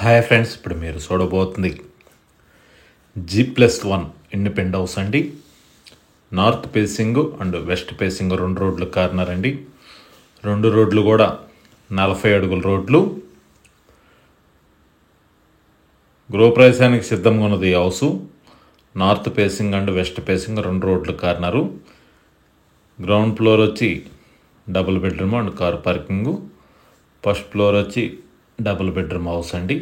Hi friends, ఇప్పుడు మీరు చూడబోతుంది G+1 independent house అండి. North facing and west facing 2 రోడ్లు కార్నర్ అండి. 2 రోడ్లు కూడా 40 అడుగుల రోడ్లు. గృహప్రవేశానికి సిద్ధంగా ఉన్నది ఈ house. North facing and west facing 2 రోడ్లు కార్నరు. గ్రౌండ్ ఫ్లోర్ వచ్చి double bedroom and car parking. First floor వచ్చి డబుల్ బెడ్రూమ్ హౌస్ అండి.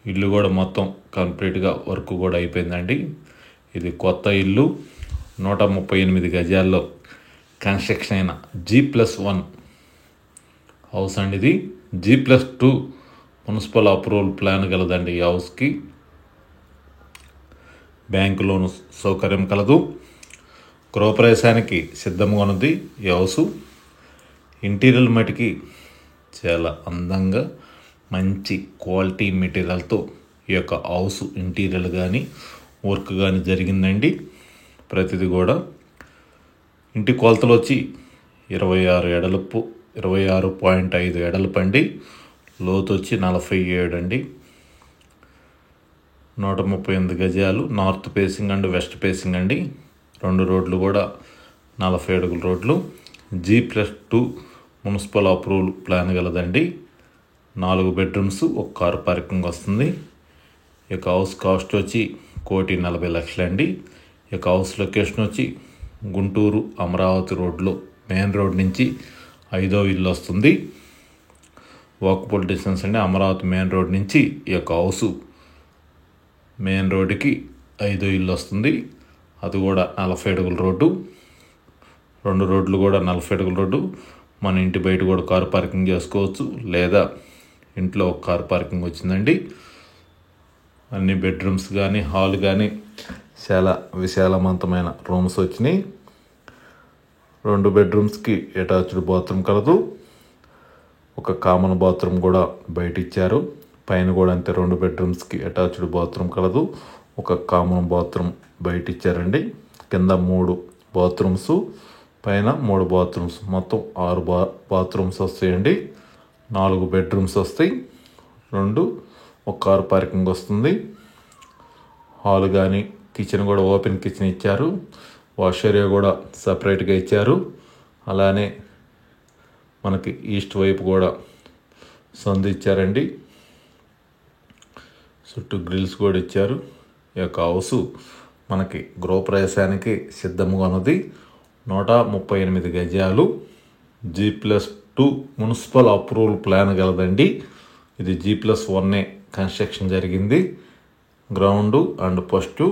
ఇల్లు కూడా మొత్తం కంప్లీట్గా వర్క్ కూడా అయిపోయిందండి. ఇది కొత్త ఇల్లు, 138 గజాల్లో కన్స్ట్రక్షన్ అయిన G+1 హౌస్ అండి. ఇది G+2 మున్సిపల్ అప్రూవల్ ప్లాన్ కలదండి. ఈ హౌస్కి బ్యాంకు లోను సౌకర్యం కలదు. గృహప్రవేశానికి సిద్ధంగా ఉన్నది ఈ హౌసు. ఇంటీరియర్ మటుకి చాలా అందంగా మంచి క్వాలిటీ మెటీరియల్తో ఈ యొక్క హౌస్ ఇంటీరియర్ కానీ వర్క్ కానీ జరిగిందండి. ప్రతిదీ కూడా ఇంటి కొలతలు వచ్చి 26.5 ఎడలపు అండి. లోతు వచ్చి 47 అండి. 138 గజాలు. North facing and west facing అండి. 2 రోడ్లు కూడా 40 అడుగుల రోడ్లు. G+2 మున్సిపల్ అప్రూవల్ ప్లాన్ కలదండి. 4 బెడ్రూమ్స్, 1 కార్ పార్కింగ్ వస్తుంది. ఈ యొక్క హౌస్ కాస్ట్ వచ్చి 1,40,00,000 అండి. ఈ యొక్క హౌస్ లొకేషన్ వచ్చి గుంటూరు అమరావతి రోడ్లో మెయిన్ రోడ్ నుంచి 5వ ఇల్లు వస్తుంది. వాకబుల్ డిస్టెన్స్ అండి. అమరావతి మెయిన్ రోడ్ నుంచి ఈ యొక్క హౌసు మెయిన్ రోడ్డుకి 5వ ఇల్లు వస్తుంది. అది కూడా 40 అడుగుల రోడ్డు. 2 రోడ్లు కూడా 40 అడుగుల రోడ్డు. మన ఇంటి బయట కూడా కార్ పార్కింగ్ చేసుకోవచ్చు, లేదా ఇంట్లో ఒక కార్ పార్కింగ్ వచ్చిందండి. అన్ని బెడ్రూమ్స్ కానీ హాల్ కానీ చాలా విశాలవంతమైన రూమ్స్ వచ్చినాయి. 2 బెడ్రూమ్స్కి అటాచ్డ్ బాత్రూమ్ కలదు. ఒక కామన్ బాత్రూమ్ కూడా బయట ఇచ్చారు. పైన కూడా అంతే, 2 బెడ్రూమ్స్కి అటాచ్డ్ బాత్రూమ్ కలదు. ఒక కామన్ బాత్రూమ్ బయట ఇచ్చారండి. కింద 3 బాత్రూమ్స్, పైన 3 బాత్రూమ్స్, మొత్తం 6 బాత్రూమ్స్ వస్తాయండి. 4 బెడ్రూమ్స్ వస్తాయి. 1 కార్ పార్కింగ్ వస్తుంది. హాల్ కానీ కిచెన్ కూడా ఓపెన్ కిచెన్ ఇచ్చారు. వాష్ ఏరియా కూడా సపరేట్గా ఇచ్చారు. అలానే మనకి ఈస్ట్ వైపు కూడా సందు ఇచ్చారండి. చుట్టూ గ్రిల్స్ కూడా ఇచ్చారు. ఈ యొక్క హౌసు మనకి గృహప్రవేశానికి సిద్ధంగా ఉన్నది. 138 గజాలు. G+2 municipal approval plan కలదండి. ఇది G+1 కన్స్ట్రక్షన్ జరిగింది. Ground and first.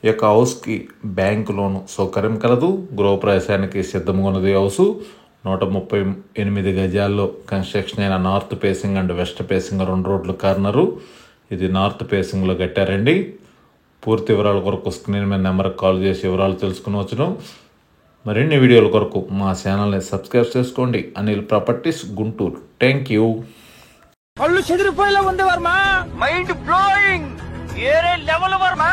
ఈ యొక్క హౌస్కి బ్యాంకు లోను సౌకర్యం కలదు. గృహప్రవేశానికి సిద్ధంగా ఉన్నది హౌసు. 138 గజాల్లో కన్స్ట్రక్షన్ అయిన north facing and west facing 2 రోడ్లు కార్నరు. ఇది నార్త్ ఫేసింగ్లో కట్టారండి. పూర్తి వివరాల కొరకు స్క్రీన్ మీద నెంబర్కి కాల్ చేసి వివరాలు తెలుసుకునవచ్చును. మరిన్ని వీడియోల కొరకు మా ఛానల్ని సబ్స్క్రైబ్ చేసుకోండి. Anil properties, Guntur. Thank you. కళ్ళు చెదిరిపోయేలా ఉంది వర్మ. Mind blowing. వేరే లెవెల్ వర్మ.